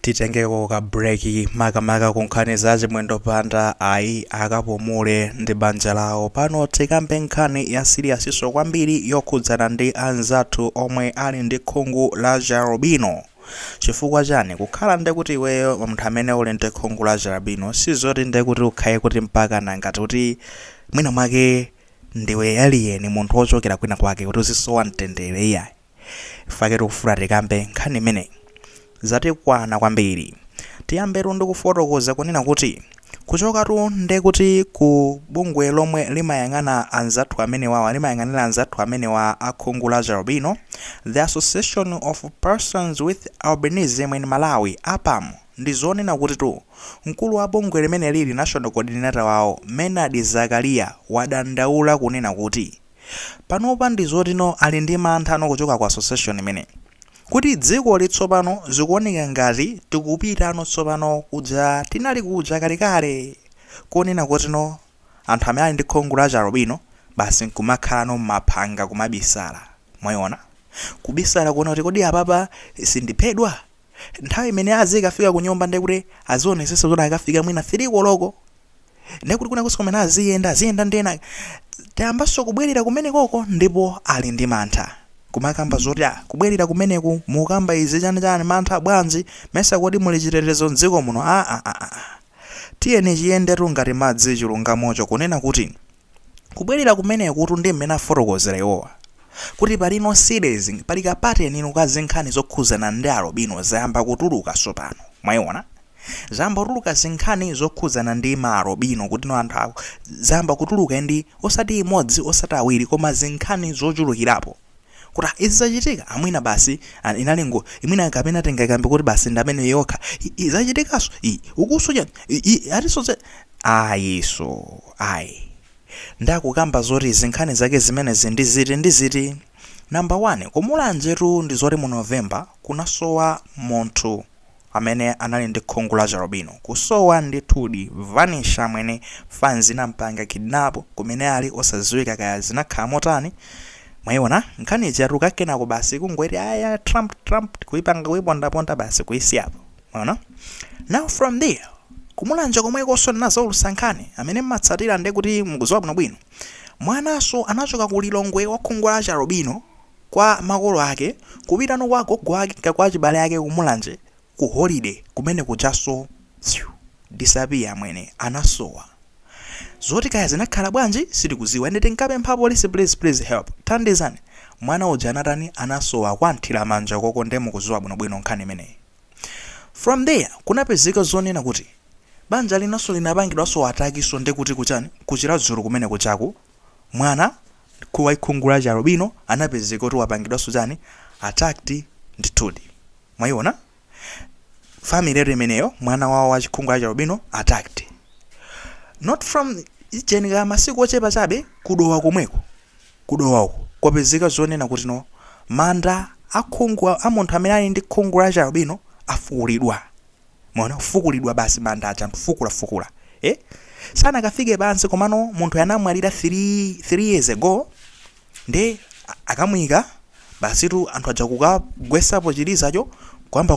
Titengeko ka breaki makamaka kunkhani zazi mwendo panda ayi akapumule ndi banja lawo. Pano tikambe nkhani ya siriyasiso kwambiri yokhudzana ndi Anzathu omwe ali ndi khungu la Alubino. Chifukwa chani kukhala ndi kuti iweyo munthu amene uli ndi khungu la Alubino sizoti ndi kuti ukhaye kuti mpaka nangati kuti mwina mwake ndiwe alien munthu wochokera kwina kwake kuti uzisowa mtendere iyayi. Fake tikufuna tikambe nkhani imeneyi zatikwana kwambiri. Tiyambetu ndi kufotokoza kunena kuti kuchokatu ndi kuti ku bungwe lomwe limayang'ana Anzathu amenewa limayang'anira Anzathu amenewa akhungu la Alubino, the Association of Persons with Albinism in Malawi APAM, ndi zonena kuti tu mkulu wa bungwe limene lili national coordinator wawo Tisazilekelele wadandaula kunena kuti panopa ndi zotino ali ndi mantha kuchoka kwa association imene kuti dziko litsopano zikuoneka ngati tikupitano tsopano kuja tinali kuja kalekale konena kuti no anthu amene ali ndi khungu la Alubino basi nkumakhalano m'maphanga kumabisala. Mwayiona kubisala kuona kuti kodi apapa sindiphedwa nthawi imene azikafika ku nyumba ndi kuti azionesesa kuti akafika mwina 3 koloko ndi kuti kuna kusikomena aziyenda ndena tayambanso kubwerera kumene koko ndipo ali ndi mantha kumakamba zoti kubwerera kumeneku mukamba izi chani mantha bwanji mesa kuti muli chitetezo mdziko muno tiyeni chiyendetu ngati madzi chilungamocho kunena kuti kubwerera kumeneku kuti ndi mmene afotokozera iwowa kuti palino series pali kapateni inu ka zinkhani zokhuzana ndi Alubino zayamba kutuluka tsopano. Mwayiona zayamba kutuluka zinkhani zokhuzana ndi Alubino kuti no anthu ako zayamba kutuluka ndi osati imodzi osati awiri koma zinkhani zochulukirapo kuti izi zachitika amwina basi inalingo imwina kapena tengakambe kuti basi ndamene yokha zachitikaso ukusunya atisoze ayiso ayi ndakukamba zoti zinkhani zake zimenezi ndi ziti. Number 1 kumulanjetu ndi zoti mu November kunasowa munthu amene anali ndi khungu la Alubino kusowa ndi tudi vanisha mwene fans nampanga kidnap kumene ali osaziwika kaya zinakhala motani. Mwayiona nkhani charuka kenako basi kungweti aya Trump kuipanga kuiponda basi kuisiyapo. Mwaona now from there kumulanja komwe kosona nazo ulusankhani amene matsatira ndi kuti mukuziwa bwino mwanaso anachoka ku Lilongwe wa khungu la Alubino kwa makolo ake kupita no kwa gogo ake kwa chibale ake kumulanje ku holiday kumene kujaso disappear mwene anasowa zoti kaya zinakhala bwanji sitikuziwa ndi tinkapempha police please help thandizani mwana uja anatani anasowa kwanthira manja koko ndemo kuziwa bwino nkhani imeneyi. From there kunapezeka zonena kuti banja linaso linapangidwaso atakiso ndi kuti kuchani kuchira dzulu kumene kuchaku mwana kuwa khungu la Alubino anapezeka kuti wapangidwaso chani attacked ndithudi. Mwayiona family imeneyo mwana wawo wa khungu la Alubino attacked not from ijenika masiku ochepa chabe kudowa komweko kudowa kwapezeka zonena kuti no manda akhungu a munthu amene ali ndi khungu la Alubino afukulidwa. Mwana fukulidwa basi manda acha fukula sana kafike pansi komano munthu yanamwalira 3 years ago ndi akamwika basi tu anthu aja kukagwesapo chilizacho kwamba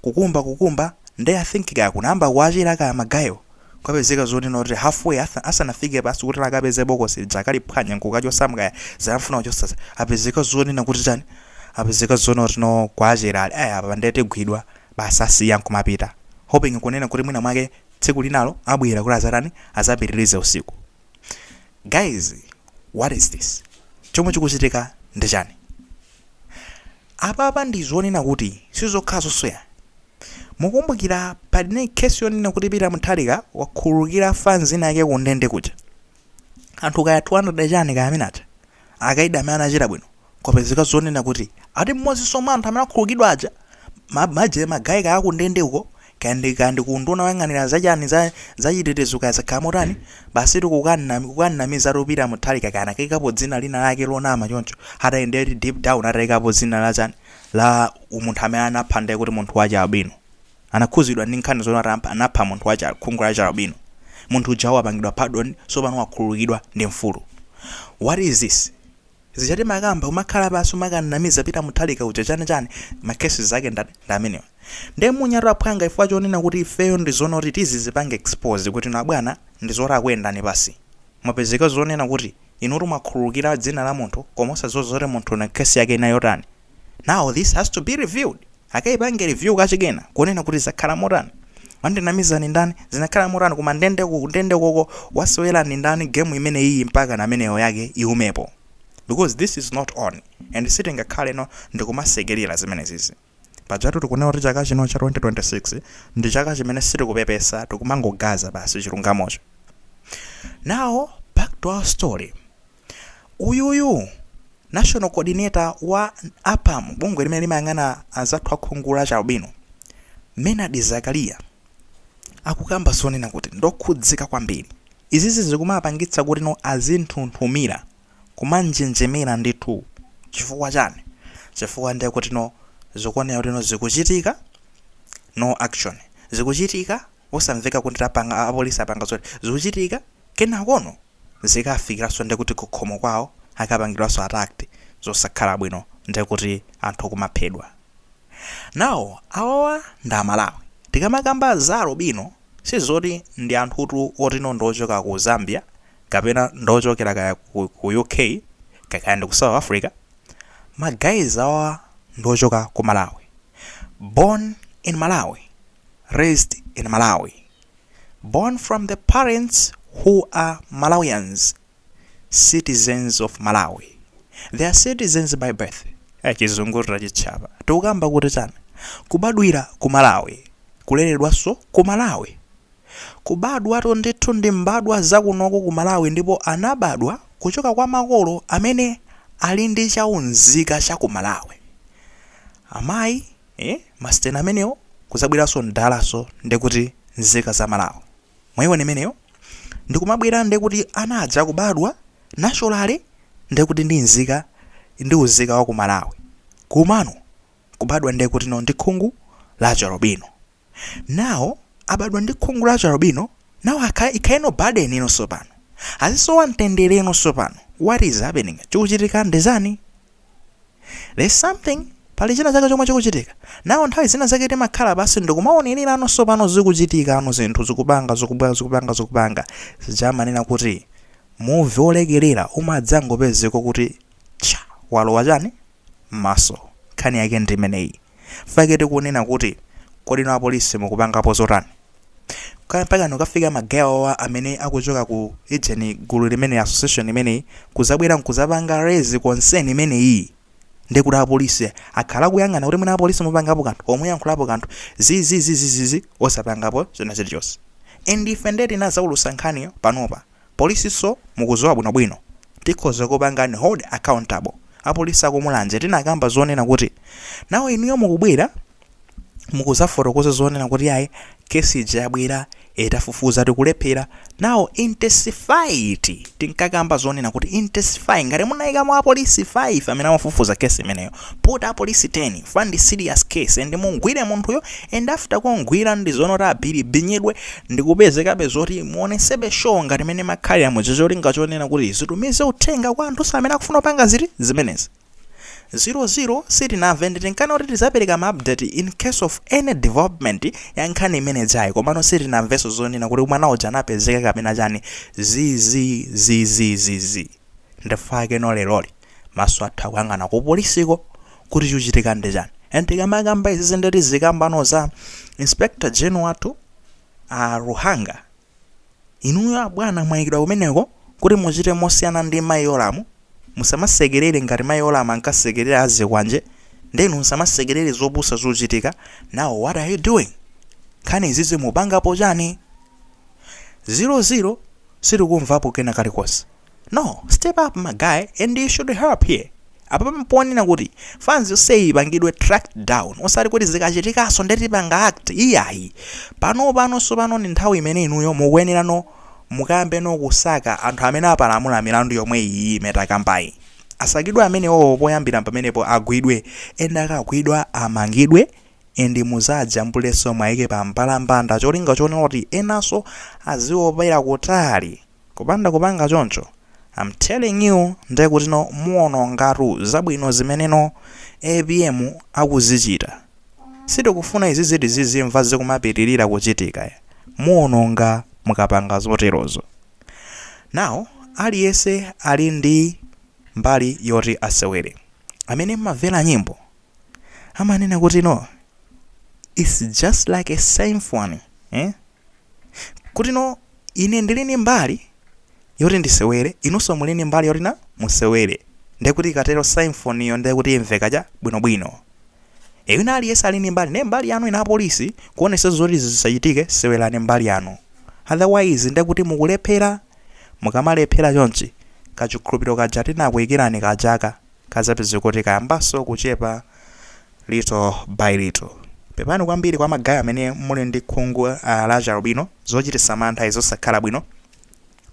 kukumba ndi I think kaya kunamba kuachira kaya magayo kwapezeka zoti noti halfway asanafike basi kuti akapeze bokosi jakali phwanya nkukacho samkaya zamfuna kuchosasa apezeka zoti nakuti chani apezeka zoni kuti no kuachira ali apa ndete gwidwa basi asiya nkumapita hoping kunena kuti mwina mwake tsiku linalo abwera kuti azatani azapitirize usiku. Guys, what is this? Chomwe chikuchitika ndi chani? Apa ndi zonena kuti sizokhazo soya mukumbukira paline case yonena kuti pita muthalika wakhululukira fans inake kundende kuja anthu kaya 200 chani kaya amenacha akaida amene anachita bwino kwapezeka zonena kuti ati mmodzi soma anthu amene akhululukidwa aja maje magayi kaya kundende uko kandi kunduna wang'anira zachani zachitetezo kaya zakhamotani basi kukanamiza tupita muthalika kana kaikapo dzina lina lake lonama choncho atayendeti deep down atayikapo dzina la chani la umunthu amene anaphanda kuti munthu wa Alubino anakhuzidwa ndi nkhani zonati anapha munthu wa khungu la Alubino munthu uja wapangidwa pardon sopano wakhululukidwa ndi mfulu. What is this? Zichati makamba umakhala basi umakanamiza pita muthalika uja chani makesi zake ndamenewa Nde munyarira phwanga ifwa chonena kuti ifeyo ndizona kuti tizizipange expose kuti na bwana ndizora kwendani pasi. Mapezeka zonena kuti inutu makhululukira dzina la munthu komosa zozore munthu na kesi yake nayo tani. Now this has to be reviewed. Akaipange review kachikena kunena kuti zakhala motani. Mandinamiza ni ndani zinakhala motani kuma ndende koko wasewera ni ndani game imene iyi mpaka na meneyo yake iumepo. Because this is not on. And sitting akhale no ndikumasekerera zimene zizi. Pajatu tukunena kuti chaka chino cha 2026 ndi chaka chimene sitiri kupepesa tikumangogaza basi chilungamocho. Now back to our story. Uyuyu National Coordinator wa APAM bungwe limene limayang'ana Anzathu akhungula a Alubino Mena Tisazilekelele akukamba zonena kuti ndokhudzika kwambiri. Izizi zikumapangitsa kuti no azinthunthumira kumanjenjemera ndithu. Chifukwa chani? Chifukwa ndiye kuti no zokonera kuti no zikuchitika no action. Zikuchitika osamveka kuti tapanga apolisi apanga zoti zikuchitika kenakono zikafikiraso ndiye kuti kukhomo kwawo akapangidwaso attacked zosakhala bwino ndiye kuti anthu kumaphedwa. Now awa nda Malawi tikamakamba za Alubino sizoti ndi anthutu otino ndochoka ku Zambia kapena ndochokera kaya ku UK kaya ndi ku South Africa. Guys awa ndochoka ku Malawi, born in Malawi, raised in Malawi, born from the parents who are Malawians, citizens of Malawi. They are citizens by birth. Chizungurira chichapa tukamba kuti chana kubadwira ku Malawi, kuleredwaso ku Malawi. Kubadwa to ndithu ndi mbadwa zakunoko ku Malawi ndipo anabadwa kuchoka kwa makolo amene ali ndi chaunzika cha ku Malawi. Amayi mastena ameneyo kuzabweraso ndalaso ndekuti nzika za Malawi. Mwayione meneyo ndikumabwera ndekuti anaja kubadwa naturally ndekuti ndi nzika ndi uzika wa ku Malawi. Kumano kubadwa ndekuti no ndi khungu la Alubino. Now abadwa ndi khungu la Alubino, now ikaino burden ino sopano. Azisowa mtendere ino sopano. What is happening? Chikuchitika ndezani? There's something pali china chake chomwe chikuchitika. Now nthawi zina zake timakhala basi ndikumaonelera ano sopano zikuchitika ano zinthu zikupanga. Zijamanena kuti movie olekerera umadzangopezeko kuti cha walowa chani maso nkhani yake ndimeneyi. Fakete kunena kuti kodi no apolisi mukupangapo zotani. Mpaka nokafika magawa amene akuchoka ku ejeni gulu limene association imene kuzabwera nkuzapanga raise concern imene iyi ndekuti apolisi akhala kuyang'ana kuti mwina apolisi mupangapo kanthu omwe yankhulapo kanthu zizi osapangapo chona chilichonse. And defended na zaulusa nkhaniyo panopa polisi so mukuzowa bwinobwino tikhoza kupangani hold accountable apolisi akumulanje tinakamba zonena kuti nawo inuyo mukubwera mukuzafotokoza zonena kuti ayi kesi ijabwera etafufuza tikulephera. Now intensified tinkakamba zonena kuti intensify ngati munayika mwa apolisi 5 amene amafufuza kesi imeneyo put apolisi 10 find serious case and mungwire munthuyo and after kongwira ndi zonota abiri binyidwe ndikupezekabe zoti muonesebe show ngati mene makhalira muchicholinga chonena kuti zitumize uthenga kwa anthu amene akufuna kupanga ziti zimenezi. 00 sitinamve tinkana kuti tizapereka ma update in case of any development ya nkhani imene jayi komano sitinamveso zonena kuti mwana uja anapezeka kapena chani zizi ndifake no leloli maso atha kuyang'ana ku polisiko kuti chuchitika ndi chani. And tikamakamba izi ndeti zikambano za Inspector General wathu Ruhanga inuyo abwana mwayikidwa kumeneko kuti muchite mosiyana ndi mayi olamu. Musamasekerere ngati mayi olamu ankasekerera aze kwanje ndenu musamasekerere zopusa zochitika. Now what are you doing? Khani izizi mupangapo chani? 00 sitikumvapo kena kalikonse. No, step up my guy and you should help here. Apa mponena kuti fans you say bangidwe tracked down osati kuti zikachitikaso ndeti panga act iyayi pano sopano ni nthawi imene inuyo mukuyenera no mukambe no kusaka anthu amene apalamula milandu yomwe iyi metakampai asakidwe amene poyambira pamenepo agwidwe enda akagwidwa amangidwe endi muzajambuleso mwaike pa mpalambanda cholinga chonena kuti enaso aziopera kutali kupanda kupanga choncho. I'm telling you ndiye kuti no muono ngatu zabwino zimene no ABM akuzichita sitikufuna izi ziti zizimva zikumapitirira kuchitika muononga mukapanga zoterozo. Now aliyense ali ndi mbali yoti asewere. Amene mumvera nyimbo amanena kuti no, it's just like a symphony, kuti no ine ndilini mbali yoti ndisewere, inunso mulini mbali yoti na musewere. Ndekuti ikatero symphony yo ndekuti imveka cha bwinobwino. Ena aliyense alini mbali, ne mbali yanu ina polisi kuonesa zoti zisachitike, sewerani mbali yanu. Otherwise ndekuti mukulephera, mukamalephera chonchi kachikhulupiriro kaja tinakuyikirani kajaka kazapeze kuti kayambaso kuchepa little by little. Pepani kwambiri kwa magaya amene muli ndi khungu la Alubino zochititsa mantha izosakhala bwino,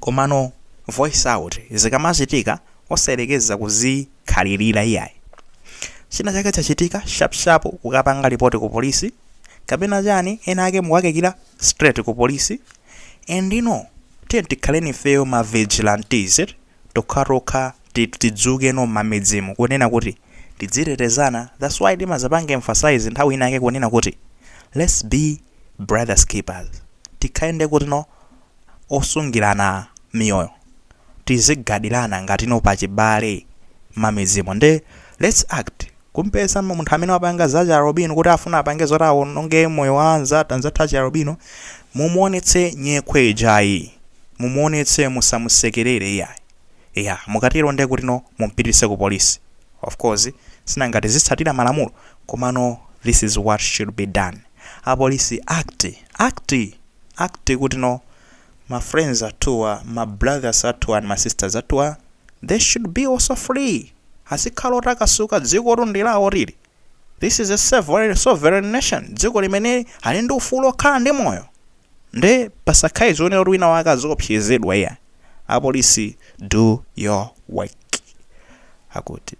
komano voice out zikamachitika osayerekeza kuzikhalirira iyayi. China chake chachitika sharp kukapanga ripoti ku polisi, kapena chani ena ake muwakekira straight ku polisi. And tikhaleni feyo ma vigilantes tokharoka tidzuke no mamidzimu kunena kuti tidzitetezana. That's why timazapanga emphasize nthawi ina ake kunena kuti let's be brothers keepers. Tikhaende kuti no osungirana miyoyo, tizigadirana ngati no pachibale mamidzimu. Nde let's act. Kumpesa munthu amene wapanga za Alubino kuti afuna apange zotawo nonge moyo wa Anzathu Alubino, mumuonetse nyekhwe ijayi, mumuonetse musamusekerere iyayi. Mukatero nde kuti no mumpitise ku polisi. Of course sinangati zitsatira malamulo, komano this is what should be done. A police act kuti no my friends atuwa, my brothers atuwa and my sisters atuwa, they should be also free. Hasikalo takasuka dziko rundilawo lili. This is a sovereign nation. Dziko limene ali ndi ufulu okhala ndi moyo. Nde pasakhale zone wina wake zopsezedwa iya. A police, do your work. Akuti